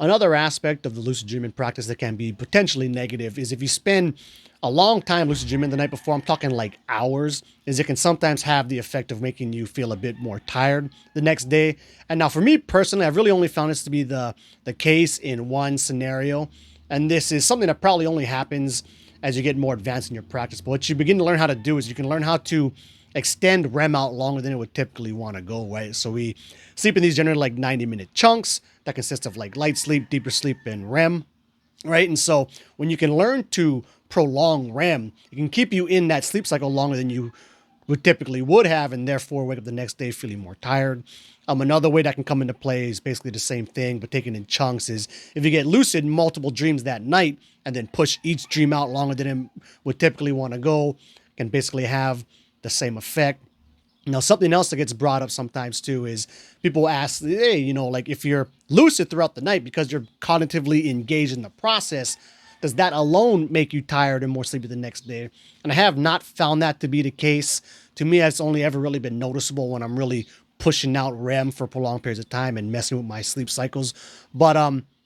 Another aspect of the lucid dreaming practice that can be potentially negative is if you spend a long time lucid dreaming the night before, I'm talking like hours, is it can sometimes have the effect of making you feel a bit more tired the next day. And now for me personally, I've really only found this to be the case in one scenario. And this is something that probably only happens as you get more advanced in your practice. But what you begin to learn how to do is you can learn how to extend REM out longer than it would typically want to go, right? So we sleep in these generally like 90-minute chunks that consist of like light sleep, deeper sleep, and REM, right? And so when you can learn to prolong REM, it can keep you in that sleep cycle longer than you would have, and therefore wake up the next day feeling more tired. Another way that can come into play is basically the same thing, but taken in chunks. Is if you get lucid multiple dreams that night and then push each dream out longer than it would typically want to go, can basically have the same effect. Now, something else that gets brought up sometimes too is people ask, hey, like if you're lucid throughout the night because you're cognitively engaged in the process, does that alone make you tired and more sleepy the next day? And I have not found that to be the case. To me, it's only ever really been noticeable when I'm really pushing out REM for prolonged periods of time and messing with my sleep cycles. But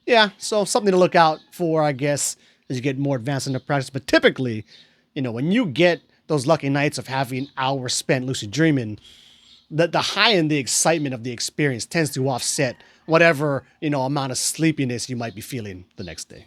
yeah, so something to look out for, I guess, as you get more advanced in the practice. But typically, when you get those lucky nights of having hours spent lucid dreaming, the high and the excitement of the experience tends to offset whatever amount of sleepiness you might be feeling the next day.